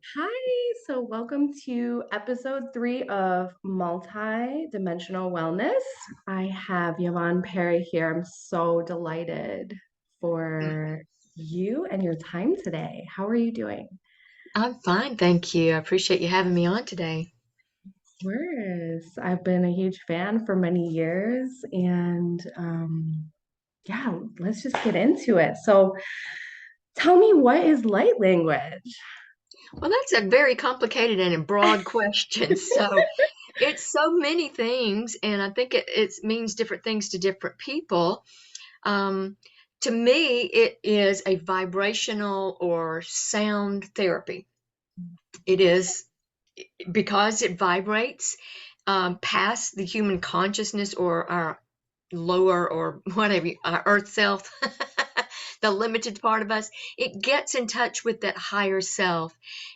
Hi, so welcome to episode 3 of Multi-Dimensional Wellness. I have Yvonne Perry here. I'm so delighted for you and your time today. How are you doing? I'm fine, thank you. I appreciate you having me on today. Worse. I've been a huge fan for many years, and yeah, let's just get into it. So, tell me, what is light language? Well, that's a very complicated and a broad question. So it's so many things, and I think it means different things to different people. Um, to me, it is a vibrational or sound therapy. It is because it vibrates past the human consciousness or our lower or whatever, our earth self, the limited part of us, it gets in touch with that higher self.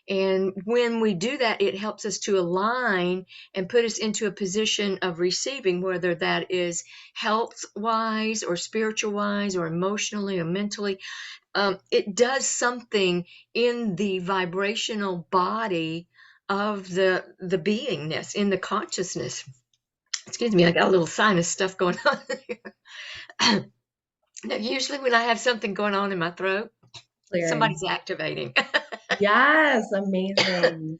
And when we do that, it helps us to align and put us into a position of receiving, whether that is health wise or spiritual wise or emotionally or mentally. It does something in the vibrational body of the beingness, in the consciousness. Excuse me, I got a little sinus stuff going on here. Now, usually when I have something going on in my throat, Clearing. somebody's activating. Yes, amazing.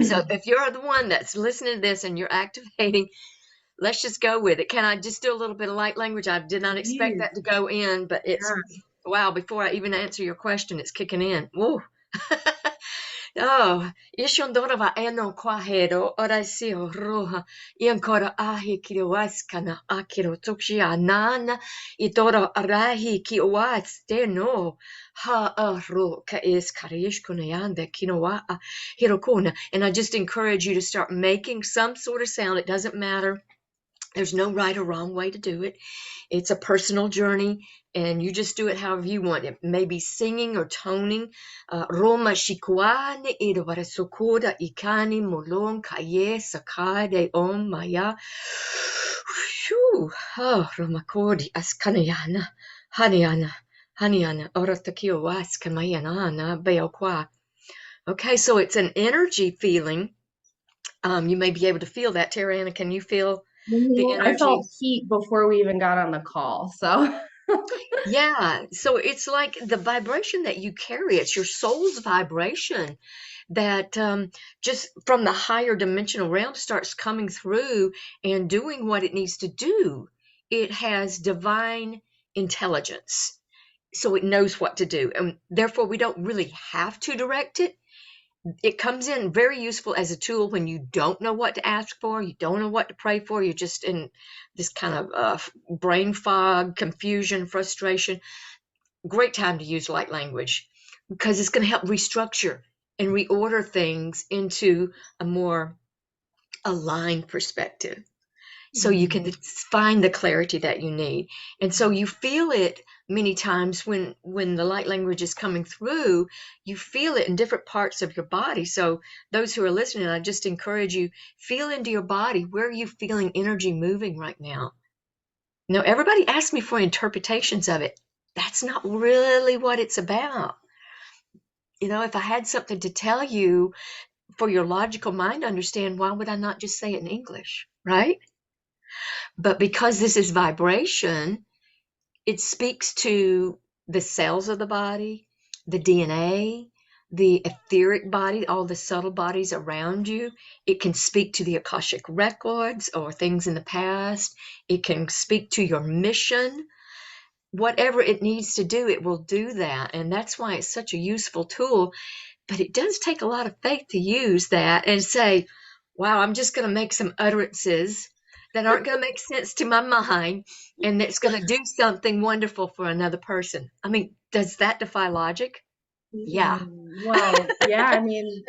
So if you're the one that's listening to this and you're activating, let's just go with it. Can I just do a little bit of light language? I did not expect Please. that to go in, but it's Yeah. wow, before I even answer your question, it's kicking in. Whoa. Oh, ishondorova eno kwahero orasio roha iankora ahi kiriwaskana akiro tukshi anana itoro arahi kiwas no ha aro ka is karish kunayande kinowa hirokuna. And I just encourage you to start making some sort of sound. It doesn't matter. There's no right or wrong way to do it. It's a personal journey, and you just do it however you want. It may be singing or toning. Roma shikuane idawara sokoda ikani molon kaye sakade om maya. Phew. Oh, Roma kodi askanayana. Haniana. Haniana. Oratakio waskamayanana beokwa. Okay, so it's an energy feeling. You may be able to feel that. Tara can you feel the I energy? felt heat before we even got on the call. So, Yeah, so it's like the vibration that you carry, it's your soul's vibration that just from the higher dimensional realm starts coming through and doing what it needs to do. It has divine intelligence, so it knows what to do, and therefore we don't really have to direct it. It comes in very useful as a tool when you don't know what to ask for, you don't know what to pray for, you're just in this kind of brain fog, confusion, frustration. Great time to use light language because it's going to help restructure and reorder things into a more aligned perspective so you mm, can find the clarity that you need. And so you feel it many times when the light language is coming through. You feel it in different parts of your body. So those who are listening, I just encourage you, feel into your body. Where are you feeling energy moving right now? Now, everybody asks me for interpretations of it. That's not really what it's about. If I had something to tell you for your logical mind to understand, why would I not just say it in English, right? But because this is vibration, it speaks to the cells of the body, the DNA, the etheric body, all the subtle bodies around you. It can speak to the Akashic records or things in the past. It can speak to your mission. Whatever it needs to do, it will do that. And that's why it's such a useful tool. But it does take a lot of faith to use that and say, wow, I'm just going to make some utterances that aren't going to make sense to my mind and that's going to do something wonderful for another person. I mean, does that defy logic? Yeah, well, yeah, I mean,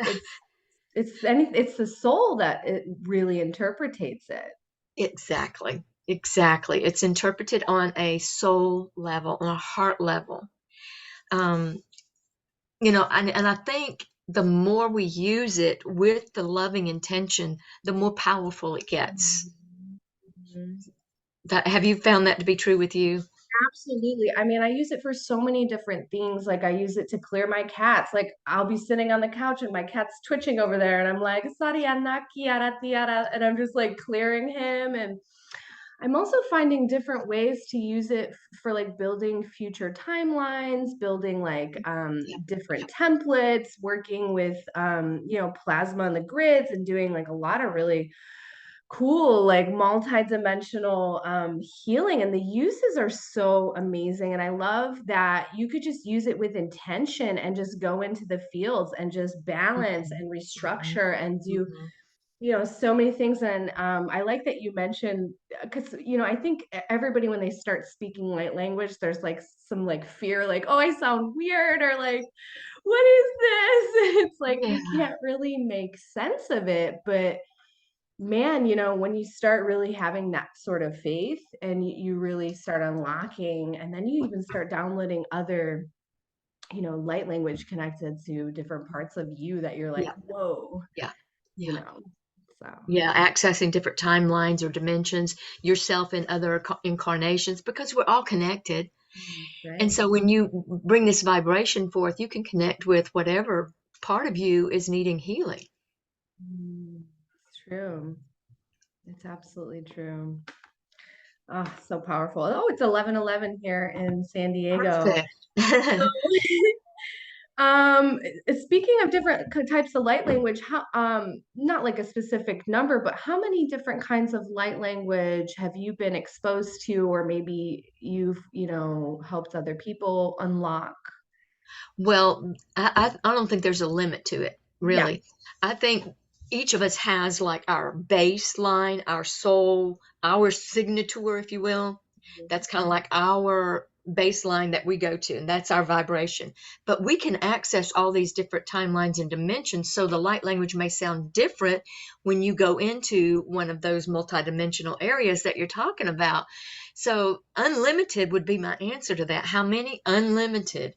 it's the soul that it really interpretates it. exactly. Exactly. It's interpreted on a soul level, on a heart level. Um, and I think the more we use it with the loving intention, the more powerful it gets. Mhm. Have you found that to be true with you? Absolutely. I mean, I use it for so many different things. Like I use it to clear my cats. Like I'll be sitting on the couch and my cat's twitching over there, and I'm like, "Sariana kiara tiara," and I'm just like clearing him. And I'm also finding different ways to use it for like building future timelines, building like Yeah, yeah, different templates, working with plasma on the grids and doing like a lot of really cool like multi-dimensional healing, and the uses are so amazing. And I love that you could just use it with intention and just go into the fields and just balance mhm, and mhm, restructure and do mhm. so many things. And I like that you mentioned, because I think everybody, when they start speaking light language, there's like some like fear, like, oh, I sound weird, or like, what is this? It's like Yeah, you can't really make sense of it. But man, when you start really having that sort of faith, and you really start unlocking, and then you even start downloading other light language connected to different parts of you, that you're like, yeah, whoa, yeah, you yeah. know so Yeah, accessing different timelines or dimensions, yourself in other incarnations, because we're all connected. And right. so when you bring this vibration forth, you can connect with whatever part of you is needing healing. It's true. It's absolutely true. Oh, so powerful. Oh, it's 11:11 here in San Diego. Perfect. Um, Speaking of different types of light language, how not like a specific number, but how many different kinds of light language have you been exposed to, or maybe you've, helped other people unlock? Well, I don't think there's a limit to it, Yeah. really. I think each of us has like our baseline, our soul, our signature, if you will. That's kind of like our baseline that we go to, and that's our vibration. But we can access all these different timelines and dimensions, so the light language may sound different when you go into one of those multidimensional areas that you're talking about. So, unlimited would be my answer to that. How many? Unlimited.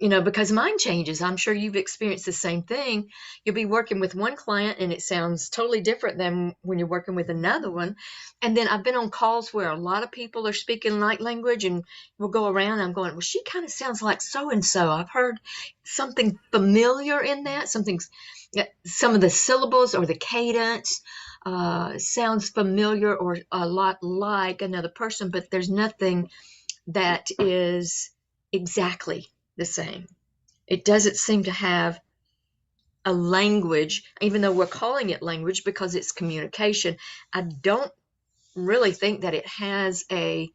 Because mind changes. I'm sure you've experienced the same thing. You'll be working with one client and it sounds totally different than when you're working with another one. And then I've been on calls where a lot of people are speaking light language, and we'll go around. I'm going, well, she kind of sounds like so and so. I've heard something familiar in that. Yeah, some of the syllables or the cadence sounds familiar or a lot like another person, but there's nothing that is exactly the same. It doesn't seem to have a language, even though we're calling it language because it's communication. I don't really think that it has a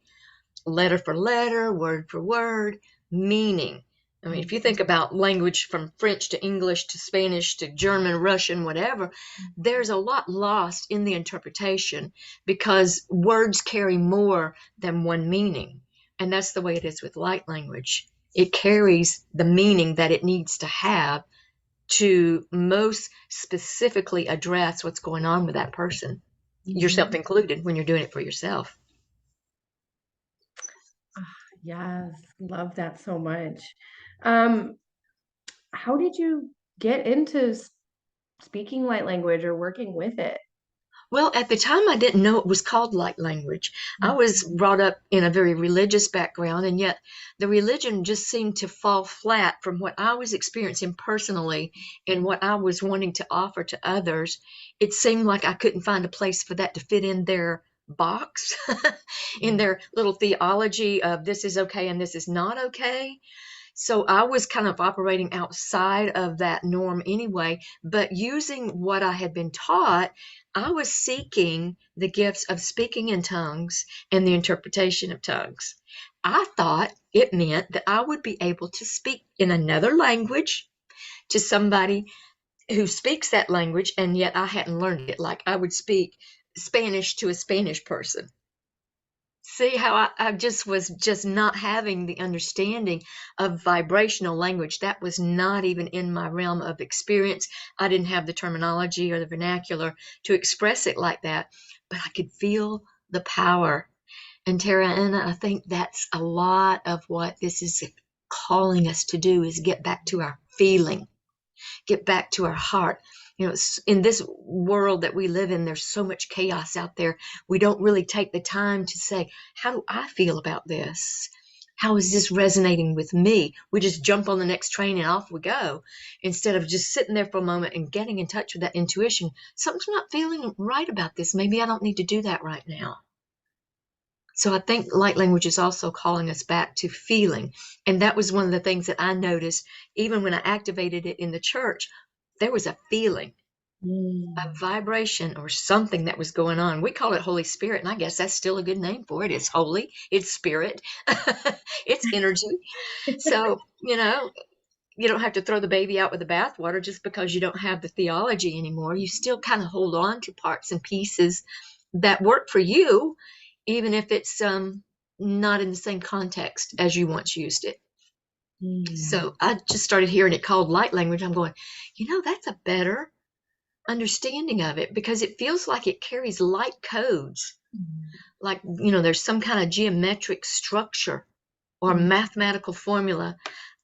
letter for letter, word for word meaning. I mean, if you think about language from French to English to Spanish to German, Russian, whatever, there's a lot lost in the interpretation because words carry more than one meaning. And that's the way it is with light language. It carries the meaning that it needs to have to most specifically address what's going on with that person, yourself Mhm. included, when you're doing it for yourself. Ah, yes, love that so much. Um, how did you get into speaking light language or working with it? Well, at the time, I didn't know it was called light language. I was brought up in a very religious background, and yet the religion just seemed to fall flat from what I was experiencing personally and what I was wanting to offer to others. It seemed like I couldn't find a place for that to fit in their box, in their little theology of this is okay and this is not okay. So I was kind of operating outside of that norm anyway, but using what I had been taught, I was seeking the gifts of speaking in tongues and the interpretation of tongues. I thought it meant that I would be able to speak in another language to somebody who speaks that language, and yet I hadn't learned it. Like I would speak Spanish to a Spanish person. See how I just was just not having the understanding of vibrational language. That was not even in my realm of experience. I didn't have the terminology or the vernacular to express it like that, but I could feel the power. And Tara, and I think that's a lot of what this is calling us to do, is get back to our feeling. get back to our heart. In this world that we live in, there's so much chaos out there. We don't really take the time to say, how do I feel about this? How is this resonating with me? We just jump on the next train and off we go, instead of just sitting there for a moment and getting in touch with that intuition. Something's not feeling right about this. Maybe I don't need to do that right now. So I think light language is also calling us back to feeling. And that was one of the things that I noticed, even when I activated it in the church, there was a feeling, a Mm. vibration or something that was going on. We call it Holy Spirit, and I guess that's still a good name for it. It's holy, it's spirit, it's energy. So, you don't have to throw the baby out with the bathwater just because you don't have the theology anymore. You still kind of hold on to parts and pieces that work for you, even if it's not in the same context as you once used it. Mm. So I just started hearing it called light language. I'm going, that's a better understanding of it, because it feels like it carries light codes. Like, there's some kind of geometric structure or Mm. mathematical formula,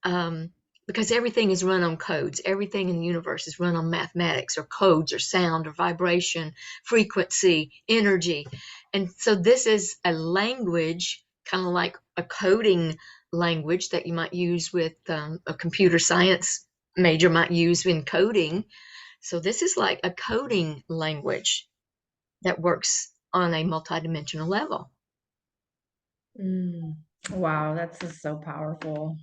um, because everything is run on codes. Everything in the universe is run on mathematics or codes or sound or vibration, frequency, energy. And so this is a language, kind of like a coding language that you might use with a computer science major might use in coding. So this is like a coding language that works on a multidimensional level. Mm. Wow, that's just so powerful.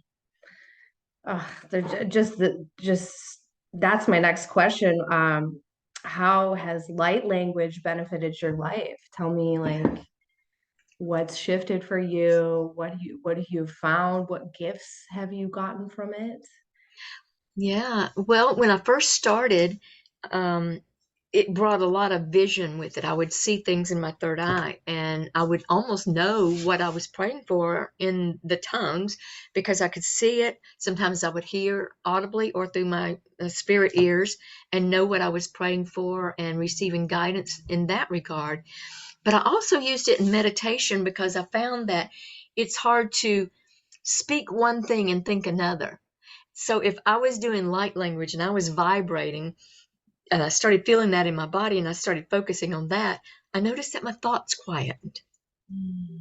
They're just the just that's my next question. How has light language benefited your life? Tell me, like, what's shifted for you? What have you found? What gifts have you gotten from it? Yeah. Well, when I first started, um, it brought a lot of vision with it. I would see things in my third eye, and I would almost know what I was praying for in the tongues because I could see it. Sometimes I would hear audibly or through my spirit ears and know what I was praying for and receiving guidance in that regard. But I also used it in meditation because I found that it's hard to speak one thing and think another. So if I was doing light language and I was vibrating and I started feeling that in my body and I started focusing on that, I noticed that my thoughts quietened. Mm.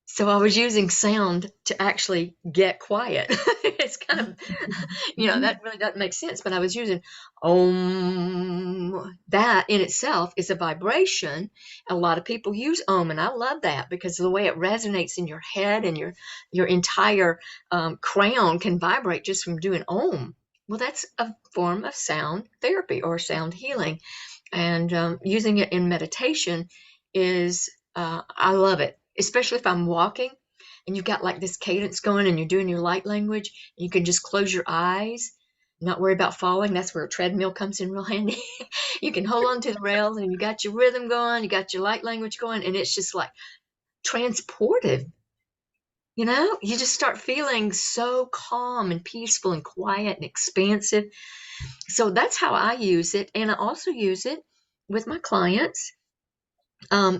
So I was using sound to actually get quiet. It's kind of, that really doesn't make sense, but I was using om. That in itself is a vibration. A lot of people use om, and I love that because of the way it resonates in your head, and your entire crown can vibrate just from doing om. Well, that's a form of sound therapy or sound healing, and using it in meditation is, I love it, especially if I'm walking and you've got like this cadence going and you're doing your light language. You can just close your eyes, not worry about falling. That's where a treadmill comes in real handy. You can hold on to the rails and you got your rhythm going, you got your light language going, and it's just like transportive. You just start feeling so calm and peaceful and quiet and expansive. So that's how I use it. And I also use it with my clients.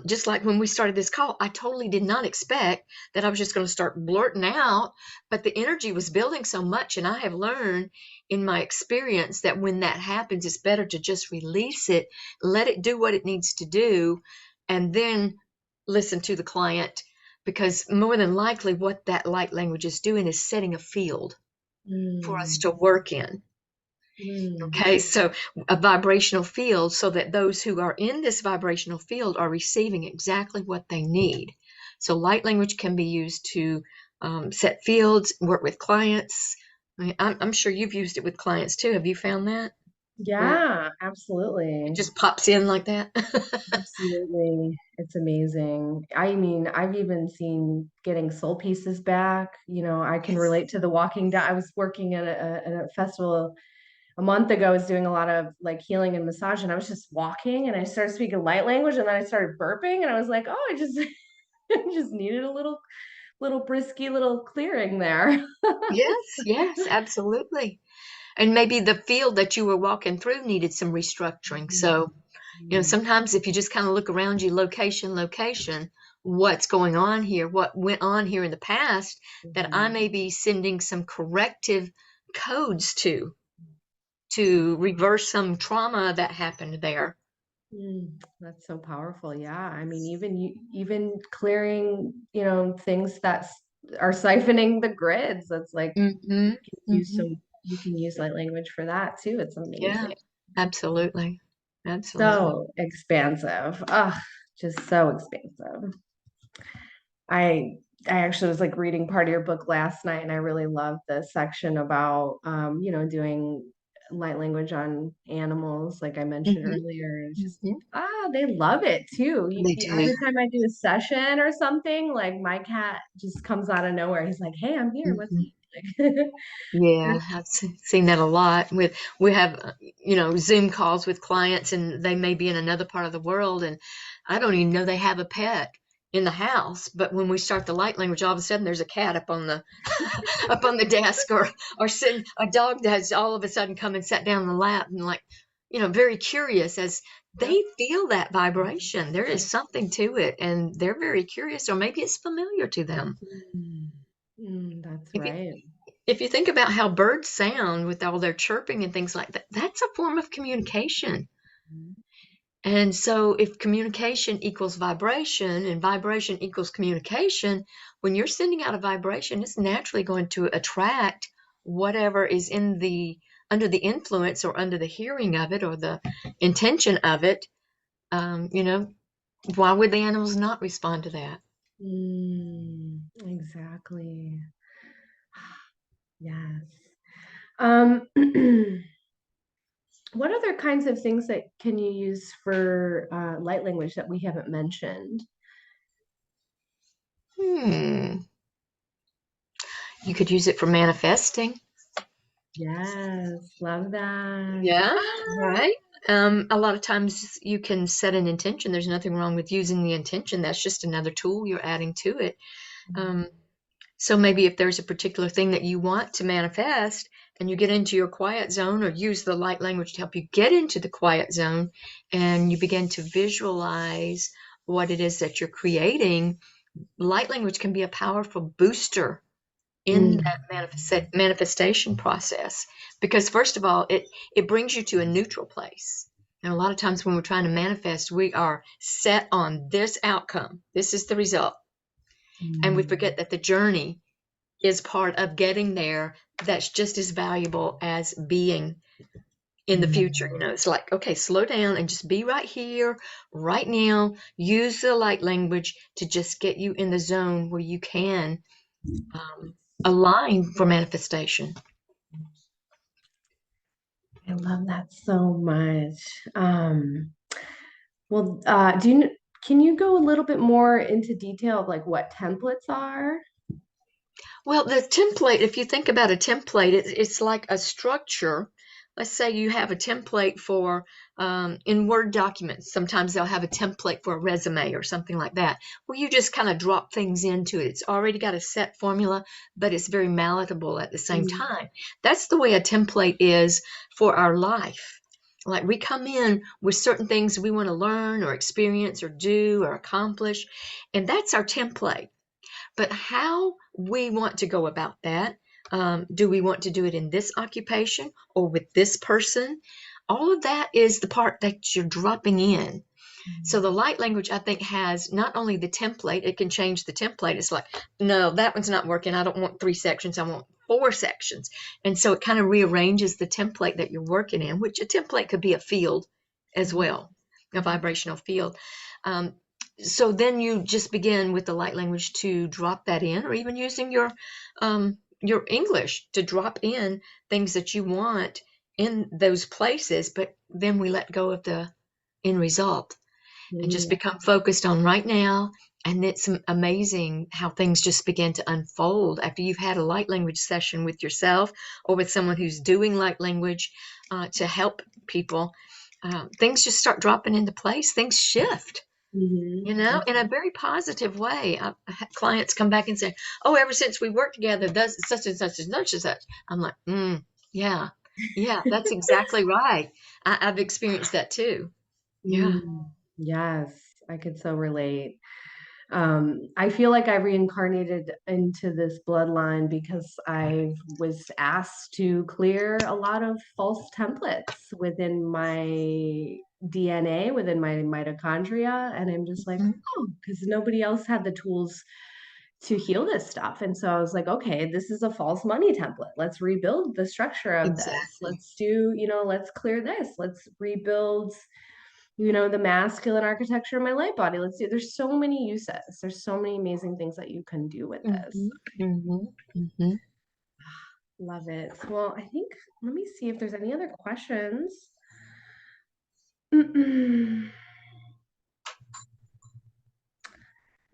Just like when we started this call, I totally did not expect that I was just going to start blurting out, but the energy was building so much. And I have learned in my experience that when that happens, it's better to just release it, let it do what it needs to do, and then listen to the client. Because more than likely, what that light language is doing is setting a field for us Mm. to work in. Mm. Okay, so a vibrational field, so that those who are in this vibrational field are receiving exactly what they need. So light language can be used to set fields, work with clients. I'm sure you've used it with clients too. Have you found that? Where Yeah, it absolutely. just pops in like that? Absolutely. It's amazing. I mean, I've even seen getting soul pieces back. I can Yes. relate to the walking down. I was working at a festival a month ago. I was doing a lot of like healing and massage, and I was just walking and I started speaking light language, and then I started burping, and I was like, oh, I just I just needed a little brisky little clearing there. Yes, yes, absolutely. And maybe the field that you were walking through needed some restructuring. So sometimes if you just kind of look around you, location, what's going on here, what went on here in the past, that I Mhm. may be sending some corrective codes to reverse some trauma that happened there. That's so powerful. Yeah. I mean, even clearing, things are siphoning the grids. That's like Hmm. use Hmm. some you can use light language for that too. It's Yeah, amazing. absolutely. Absolutely. So expansive. Ugh, just so expansive. I I actually was like reading part of your book last night and I really loved the section about doing light language on animals, like I mentioned Hmm. earlier. It's just Hmm. they love it too. They do. Every time I do a session or something, like my cat just comes out of nowhere. He's like, "Hey, I'm here. What's Hmm. up?" Yeah, I've seen that a lot. We have Zoom calls with clients, and they may be in another part of the world, and I don't even know they have a pet in the house. But when we start the light language, all of a sudden there's a cat up on the up on the desk, or sitting a dog that has all of a sudden come and sat down in the lap, and like very curious as Yep. they feel that vibration. There is something to it, and they're very curious, or maybe it's familiar to them. Mm. That's If you right. if you think about how birds sound with all their chirping and things like that, that's a form of communication. And so, if communication equals vibration and vibration equals communication, when you're sending out a vibration, it's naturally going to attract whatever is in the under the influence or under the hearing of it or the intention of it. Why would the animals not respond to that? Exactly. Yes. Um, what other kinds of things that can you use for light language that we haven't mentioned? Hmm. You could use it for manifesting. Yes, love that. Yeah, right. A lot of times you can set an intention. There's nothing wrong with using the intention. That's just another tool you're adding to it. Um, so maybe if there's a particular thing that you want to manifest and you get into your quiet zone or use the light language to help you get into the quiet zone and you begin to visualize what it is that you're creating, light language can be a powerful booster in Mm, that manifestation process, because first of all it brings you to a neutral place. And a lot of times when we're trying to manifest, we are set on this outcome, this is the result, and we mm, forget that the journey is part of getting there. That's just as valuable as being in the future. mm, It's like, okay, slow down and just be right here right now. Use the light language to just get you in the zone where you can um, align for manifestation. I love that so much. Well, can you go a little bit more into detail of like what templates are? Well, the template, if you think about a template, it's like a structure. Let's say you have a template for in Word documents. Sometimes they'll have a template for a resume or something like that, where you just kind of drop things into it. It's already got a set formula, but it's very malleable at the same Mm, time. That's the way a template is for our life. Like we come in with certain things we want to learn or experience or do or accomplish, and that's our template. But how we want to go about that, do we want to do it in this occupation or with this person? All of that is the part that you're dropping in. So the light language, I think, has not only the template, it can change the template. It's like, no, that one's not working. I don't want 3 sections. I want 4 sections. And so it kind of rearranges the template that you're working in, which a template could be a field as mm, well, a vibrational field. Um, so then you just begin with the light language to drop that in, or even using your English to drop in things that you want in those places, but then we let go of the end result and just mm, become focused on right now. And it's amazing how things just begin to unfold after you've had a light language session with yourself or with someone who's doing light language to help people. Things just start dropping into place. Things shift, mhm. in a very positive way. I have clients come back and say, "Oh, ever since we worked together, that's such and such and such and such." I'm like, yeah, yeah, that's exactly right. I've experienced that too. Yeah. Yes, I could so relate. I feel like I reincarnated into this bloodline because I was asked to clear a lot of false templates within my DNA, within my mitochondria. And I'm just like, Mhm. oh, because nobody else had the tools to heal this stuff. And so I was like, okay, this is a false money template. Let's rebuild the structure of this. Exactly. Let's do, let's clear this. Let's rebuild, the masculine architecture of my light body. Let's do, there's so many uses. There's so many amazing things that you can do with this. Hmm. Hmm. Hmm. Love it. Well, I think, let me see if there's any other questions.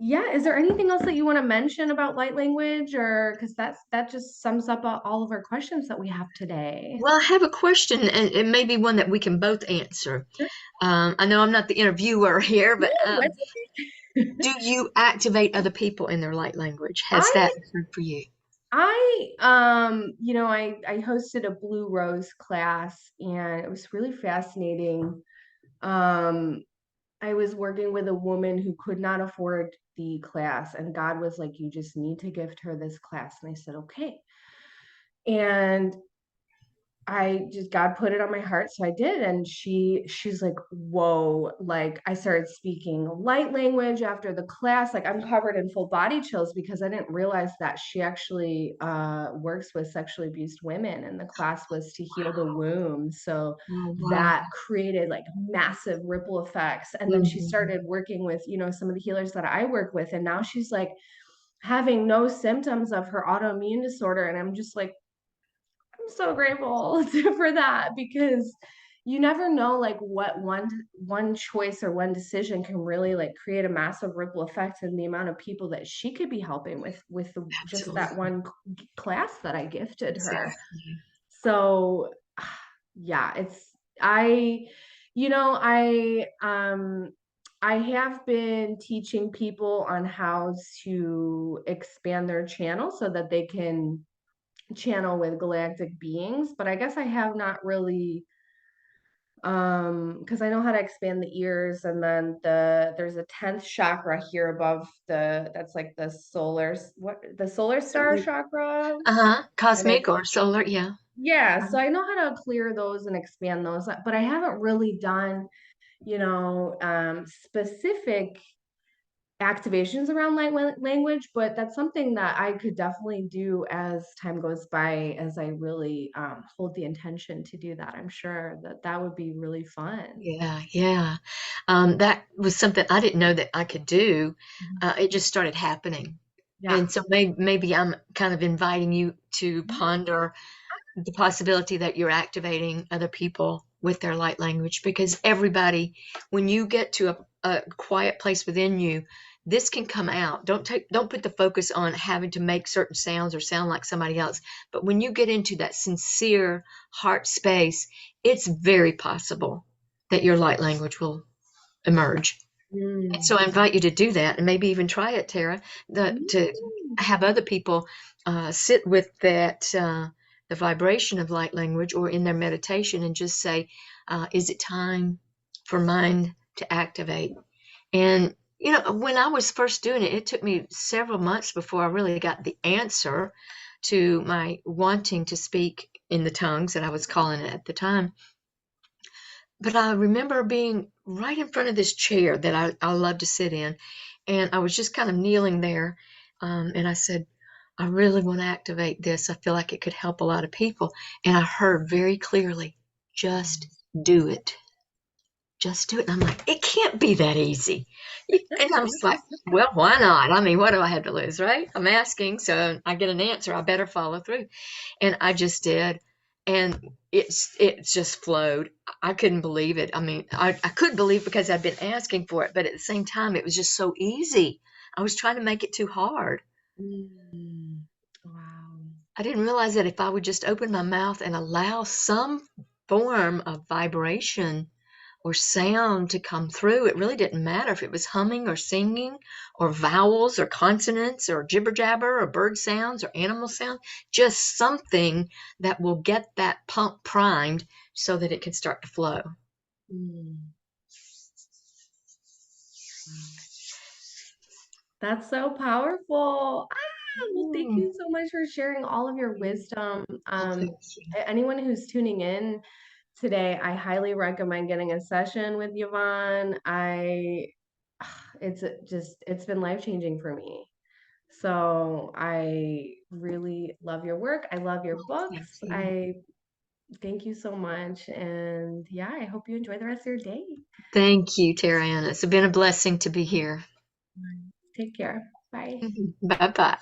Yeah, is there anything else that you want to mention about light language, or because that just sums up all of our questions that we have today? Well, I have a question, and it may be one that we can both answer. Sure. I know I'm not the interviewer here, but No, it's do okay. you activate other people in their light language? Has I that occurred for you? I hosted a Blue Rose class and it was really fascinating. Um, I was working with a woman who could not afford the class, and God was like, "You just need to gift her this class." And I said, "Okay." And I just God put it on my heart, so I did. And she's like, "Whoa!" Like I started speaking light language after the class. Like I'm covered in full body chills because I didn't realize that she actually works with sexually abused women, and the class was to heal the womb. So Oh, wow. that created like massive ripple effects. And then she Hmm. started working with some of the healers that I work with, and now she's like having no symptoms of her autoimmune disorder, and I'm just like I'm so grateful for that because you never know like what one choice or one decision can really like create a massive ripple effect in the amount of people that she could be helping with just that Absolutely. one class that I gifted her. Exactly. So yeah, it's I you know I have been teaching people on how to expand their channel so that they can channel with galactic beings, but I guess I have not really because I know how to expand the ears, and then there's a 10th chakra here above that's like the solar star So, chakra, and cosmic it's or solar, yeah. yeah, so Uh-huh. I know how to clear those and expand those, but I haven't really done specific activations around language, but that's something that I could definitely do as time goes by, as I really hold the intention to do that. I'm sure that that would be really fun. Yeah, yeah. That was something I didn't know that I could do. Mhm. It just started happening. Yeah. And so maybe I'm kind of inviting you to ponder the possibility that you're activating other people with their light language, because everybody, when you get to a quiet place within you, this can come out. Don't put the focus on having to make certain sounds or sound like somebody else. But when you get into that sincere heart space, it's very possible that your light language will emerge. And Mm. so I invite you to do that and maybe even try it, Tara, to Mm. have other people sit with the vibration of light language or in their meditation and just say, is it time for mine to activate? And, when I was first doing it, it took me several months before I really got the answer to my wanting to speak in the tongues that I was calling it at the time. But I remember being right in front of this chair that I love to sit in. And I was just kind of kneeling there. And I said, I really want to activate this. I feel like it could help a lot of people. And I heard very clearly, just do it. Just do it. And I'm like, it can't be that easy. And I was like, well, why not? I mean, what do I have to lose, right? I'm asking, so I get an answer. I better follow through. And I just did. And it just flowed. I couldn't believe it. I mean, I could believe because I'd been asking for it, but at the same time, it was just so easy. I was trying to make it too hard. Mm. Wow. I didn't realize that if I would just open my mouth and allow some form of vibration or sound to come through, it really didn't matter if it was humming or singing or vowels or consonants or jibber jabber or bird sounds or animal sound, just something that will get that pump primed so that it can start to flow. Mm. Wow. That's so powerful. Well, thank Mm. you so much for sharing all of your wisdom. Oh, thank you. Anyone who's tuning in today, I highly recommend getting a session with Yvonne. It's been life-changing for me. So I really love your work. I love your Thank books. you. I thank you so much. And yeah, I hope you enjoy the rest of your day. Thank you, Tariana. It's been a blessing to be here. Take care. Bye. Bye bye.